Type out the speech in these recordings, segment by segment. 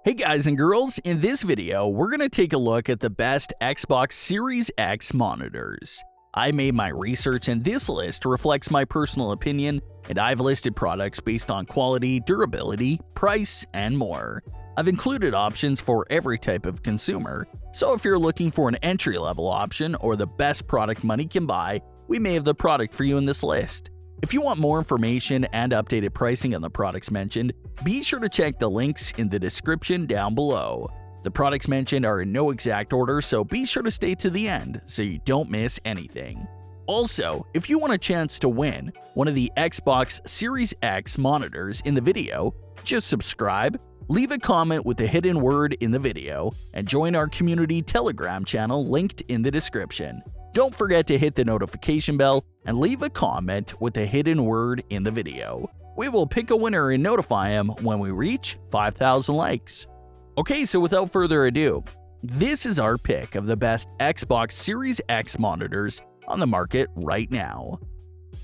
Hey guys and girls, in this video, we're going to take a look at the best Xbox Series X monitors. I made my research and this list reflects my personal opinion, and I've listed products based on quality, durability, price, and more. I've included options for every type of consumer, so if you're looking for an entry-level option or the best product money can buy, we may have the product for you in this list. If you want more information and updated pricing on the products mentioned, be sure to check the links in the description down below. The products mentioned are in no exact order, so be sure to stay to the end so you don't miss anything. Also, if you want a chance to win one of the Xbox Series X monitors in the video, just subscribe, leave a comment with the hidden word in the video, and join our community Telegram channel linked in the description. Don't forget to hit the notification bell and leave a comment with the hidden word in the video. We will pick a winner and notify him when we reach 5,000 likes. Okay, so without further ado, this is our pick of the best Xbox Series X monitors on the market right now.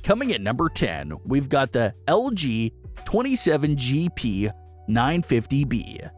Coming at number 10, we've got the LG 27GP950B.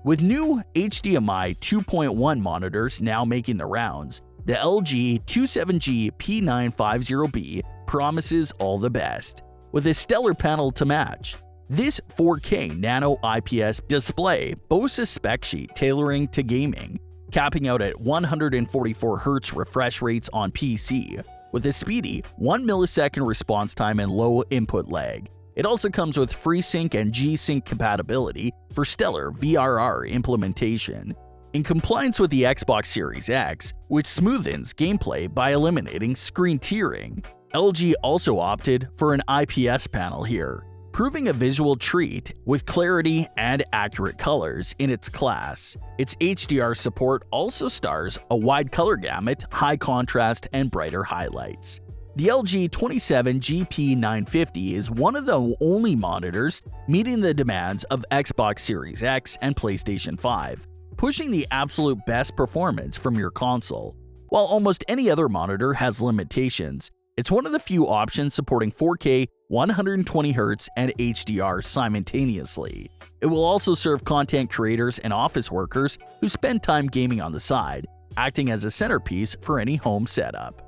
With new HDMI 2.1 monitors now making the rounds, the LG 27GP950B promises all the best, with a stellar panel to match. This 4K Nano IPS display boasts a spec sheet tailoring to gaming, capping out at 144Hz refresh rates on PC, with a speedy 1 millisecond response time and low input lag. It also comes with FreeSync and G-Sync compatibility for stellar VRR implementation. In compliance with the Xbox Series X, which smoothens gameplay by eliminating screen tearing, LG also opted for an IPS panel here, proving a visual treat with clarity and accurate colors in its class. Its HDR support also stars a wide color gamut, high contrast, and brighter highlights. The LG 27GP950 is one of the only monitors meeting the demands of Xbox Series X and PlayStation 5, pushing the absolute best performance from your console. While almost any other monitor has limitations, it's one of the few options supporting 4K, 120Hz, and HDR simultaneously. It will also serve content creators and office workers who spend time gaming on the side, acting as a centerpiece for any home setup.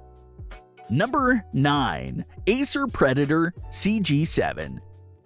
Number 9. Acer Predator CG7.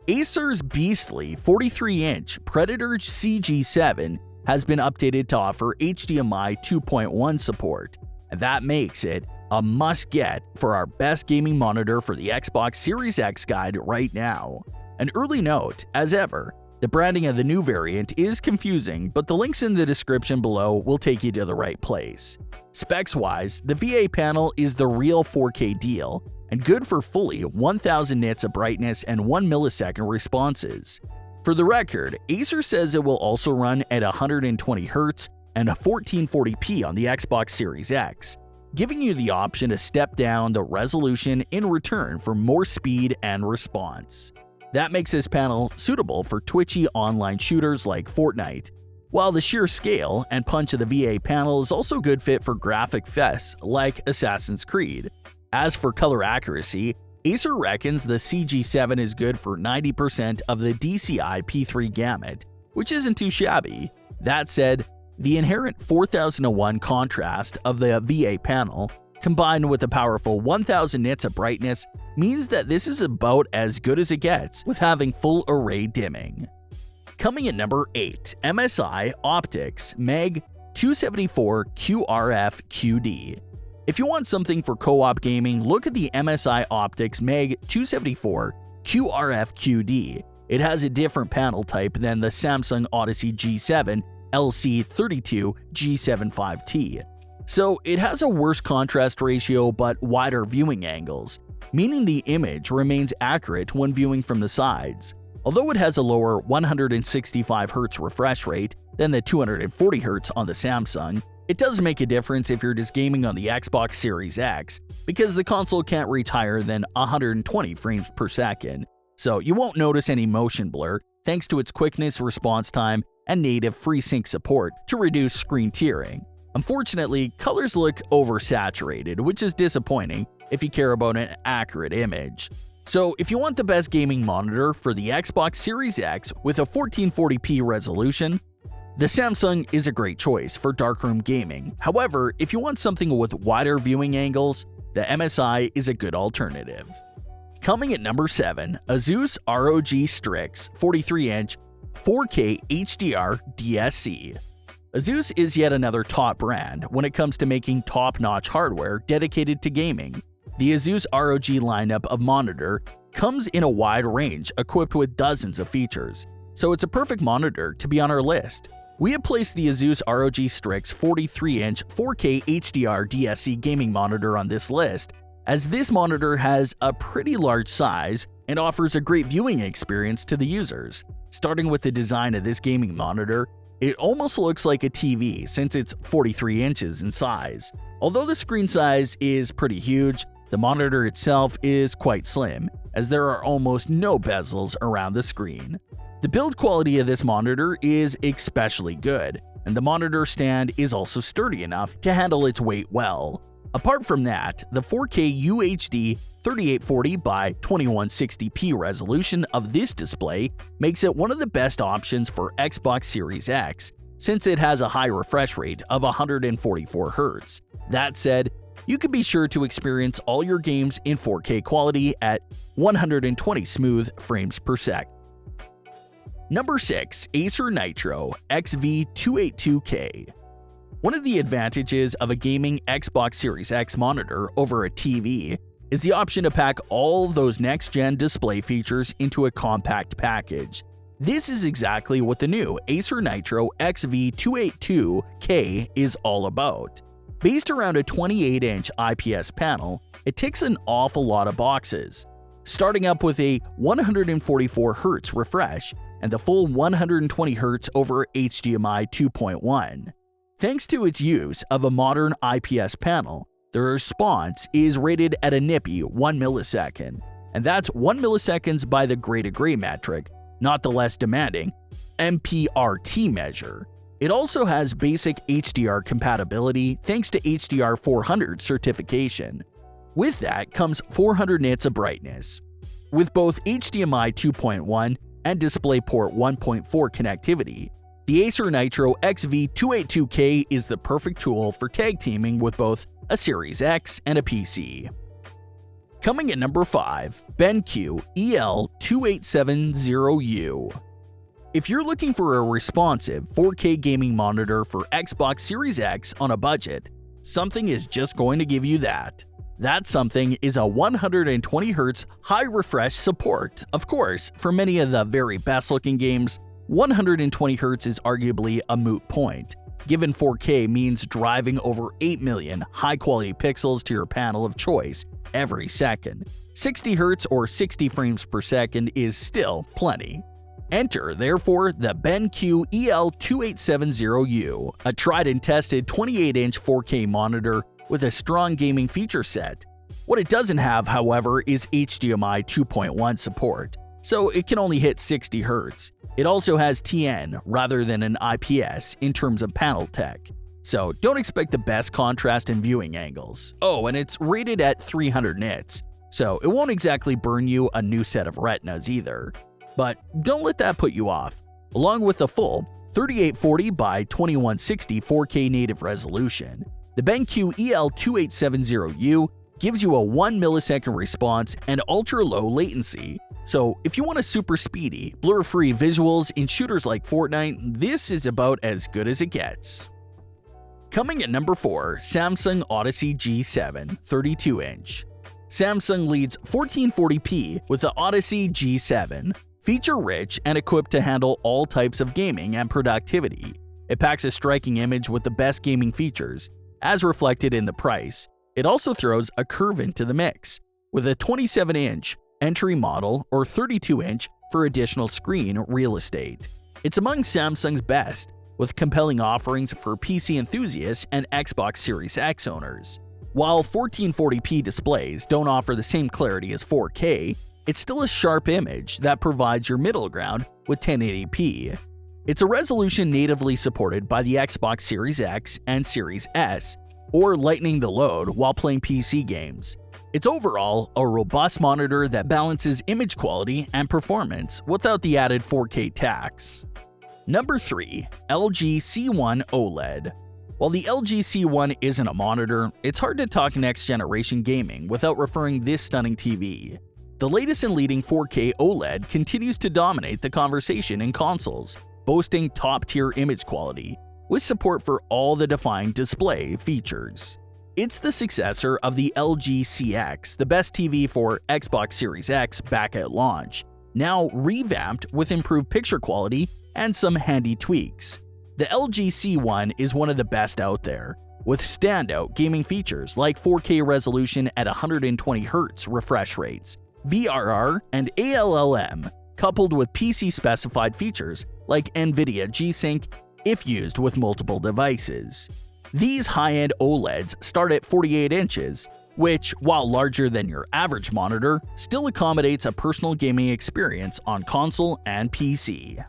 Acer's beastly 43-inch Predator CG7 has been updated to offer HDMI 2.1 support, and that makes it a must-get for our best gaming monitor for the Xbox Series X guide right now. An early note, as ever, the branding of the new variant is confusing, but the links in the description below will take you to the right place. Specs-wise, the VA panel is the real 4K deal, and good for fully 1000 nits of brightness and 1 millisecond responses. For the record, Acer says it will also run at 120Hz and 1440p on the Xbox Series X, giving you the option to step down the resolution in return for more speed and response. That makes this panel suitable for twitchy online shooters like Fortnite, while the sheer scale and punch of the VA panel is also a good fit for graphic fests like Assassin's Creed. As for color accuracy, Acer reckons the CG7 is good for 90% of the DCI P3 gamut, which isn't too shabby. That said, the inherent 4001 contrast of the VA panel, combined with the powerful 1000 nits of brightness, means that this is about as good as it gets with having full array dimming. Coming at number 8, MSI Optics MG274QRF-QD. If you want something for co-op gaming, look at the MSI Optics MG274QRF-QD. It has a different panel type than the Samsung Odyssey G7 LC32G75T. So it has a worse contrast ratio but wider viewing angles, meaning the image remains accurate when viewing from the sides. Although it has a lower 165Hz refresh rate than the 240Hz on the Samsung, it does make a difference if you're just gaming on the Xbox Series X, because the console can't reach higher than 120 frames per second, so you won't notice any motion blur thanks to its quickness response time and native FreeSync support to reduce screen tearing. Unfortunately, colors look oversaturated, which is disappointing if you care about an accurate image. So if you want the best gaming monitor for the Xbox Series X with a 1440p resolution, The Samsung is a great choice for darkroom gaming. However, if you want something with wider viewing angles, the MSI is a good alternative. Coming at number 7, ASUS ROG Strix 43-inch 4K HDR DSC. ASUS is yet another top brand when it comes to making top-notch hardware dedicated to gaming. The ASUS ROG lineup of monitor comes in a wide range equipped with dozens of features, so it's a perfect monitor to be on our list. We have placed the ASUS ROG Strix 43-inch 4K HDR DSC gaming monitor on this list, as this monitor has a pretty large size and offers a great viewing experience to the users. Starting with the design of this gaming monitor, it almost looks like a TV since it's 43 inches in size. Although the screen size is pretty huge, the monitor itself is quite slim, as there are almost no bezels around the screen. The build quality of this monitor is especially good, and the monitor stand is also sturdy enough to handle its weight well. Apart from that, the 4K UHD 3840 by 2160p resolution of this display makes it one of the best options for Xbox Series X, since it has a high refresh rate of 144 Hz. That said, you can be sure to experience all your games in 4K quality at 120 smooth frames per second. Number 6. Acer Nitro XV282K. One of the advantages of a gaming Xbox Series X monitor over a TV is the option to pack all those next-gen display features into a compact package. This is exactly what the new Acer Nitro XV282K is all about. Based around a 28-inch IPS panel, it ticks an awful lot of boxes, starting up with a 144 Hz refresh and the full 120 Hz over HDMI 2.1. Thanks to its use of a modern IPS panel, the response is rated at a nippy 1 millisecond, and that's 1 milliseconds by the gray to gray metric, not the less demanding mmorpg measure. It also has basic HDR compatibility thanks to HDR 400 certification. With that comes 400 nits of brightness. With both HDMI 2.1 and DisplayPort 1.4 connectivity, the Acer Nitro XV282K is the perfect tool for tag teaming with both a Series X and a PC. Coming at number 5, BenQ El2870U. If you're looking for a responsive 4K gaming monitor for Xbox Series X on a budget, something is just going to give you that. That something is a 120 Hz high refresh support. Of course, for many of the very best looking games, 120 Hz is arguably a moot point, given 4K means driving over 8 million high-quality pixels to your panel of choice every second. 60 Hz or 60 frames per second is still plenty. Enter, therefore, the BenQ El2870U, a tried and tested 28-inch 4K monitor with a strong gaming feature set. What it doesn't have, however, is HDMI 2.1 support, so it can only hit 60 Hz. It also has TN rather than an IPS in terms of panel tech, so don't expect the best contrast and viewing angles. Oh, and it's rated at 300 nits, so it won't exactly burn you a new set of retinas either. But don't let that put you off. Along with the full 3840 by 2160 4K native resolution, the BenQ El2870U gives you a 1 millisecond response and ultra-low latency. So if you want a super speedy, blur-free visuals in shooters like Fortnite, this is about as good as it gets. Coming at number 4, Samsung Odyssey G7 32-inch. Samsung leads 1440p with the Odyssey G7, feature-rich and equipped to handle all types of gaming and productivity. It packs a striking image with the best gaming features, as reflected in the price. It also throws a curve into the mix, with a 27-inch entry model or 32-inch for additional screen real estate. It's among Samsung's best, with compelling offerings for PC enthusiasts and Xbox Series X owners. While 1440p displays don't offer the same clarity as 4K, it's still a sharp image that provides your middle ground with 1080p. It's a resolution natively supported by the Xbox Series X and Series S, or lightening the load while playing PC games. It's overall a robust monitor that balances image quality and performance without the added 4K tax. Number 3. LG C1 OLED. While the LG C1 isn't a monitor, it's hard to talk next-generation gaming without referring this stunning TV. The latest and leading 4K OLED continues to dominate the conversation in consoles, boasting top-tier image quality, with support for all the defined display features. It's the successor of the LG CX, the best TV for Xbox Series X back at launch, now revamped with improved picture quality and some handy tweaks. The LG C1 is one of the best out there, with standout gaming features like 4K resolution at 120Hz refresh rates, VRR and ALLM, coupled with PC-specified features like NVIDIA G-Sync if used with multiple devices. These high-end OLEDs start at 48 inches, which, while larger than your average monitor, still accommodates a personal gaming experience on console and PC.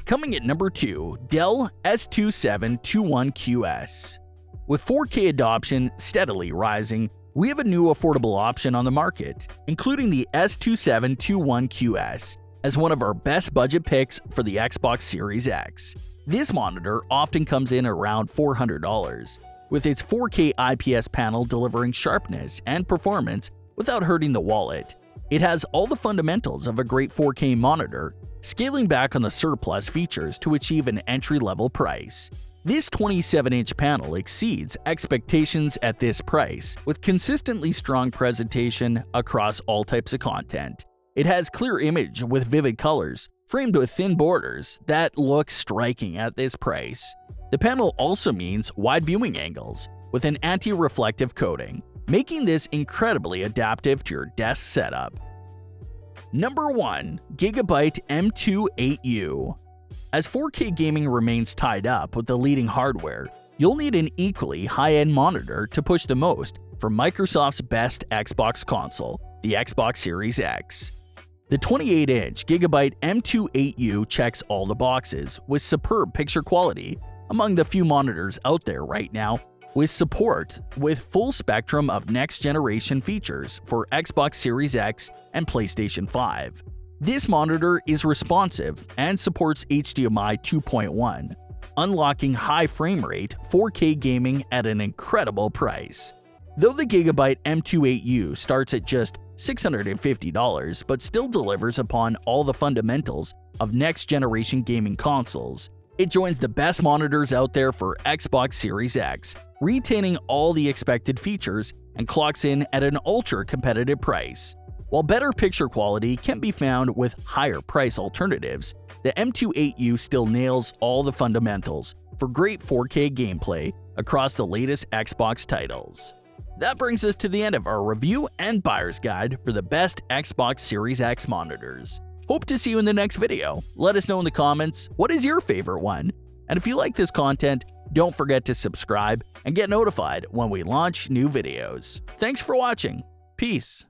Coming at number 2, Dell S2721QS. With 4K adoption steadily rising, we have a new affordable option on the market, including the S2721QS, as one of our best budget picks for the Xbox Series X. This monitor often comes in around $400, with its 4K IPS panel delivering sharpness and performance without hurting the wallet. It has all the fundamentals of a great 4K monitor, scaling back on the surplus features to achieve an entry-level price. This 27-inch panel exceeds expectations at this price, with consistently strong presentation across all types of content. It has clear image with vivid colors, framed with thin borders that look striking at this price. The panel also means wide viewing angles, with an anti-reflective coating, making this incredibly adaptive to your desk setup. Number 1. Gigabyte M28U. As 4K gaming remains tied up with the leading hardware, you'll need an equally high-end monitor to push the most from Microsoft's best Xbox console, the Xbox Series X. The 28-inch Gigabyte M28U checks all the boxes with superb picture quality, among the few monitors out there right now, with support with full spectrum of next-generation features for Xbox Series X and PlayStation 5. This monitor is responsive and supports HDMI 2.1, unlocking high frame rate 4K gaming at an incredible price. Though the Gigabyte M28U starts at just $650 but still delivers upon all the fundamentals of next-generation gaming consoles, it joins the best monitors out there for Xbox Series X, retaining all the expected features and clocks in at an ultra-competitive price. While better picture quality can be found with higher price alternatives, the M28U still nails all the fundamentals for great 4K gameplay across the latest Xbox titles. That brings us to the end of our review and buyer's guide for the best Xbox Series X monitors. Hope to see you in the next video. Let us know in the comments what is your favorite one. And if you like this content, don't forget to subscribe and get notified when we launch new videos. Thanks for watching. Peace.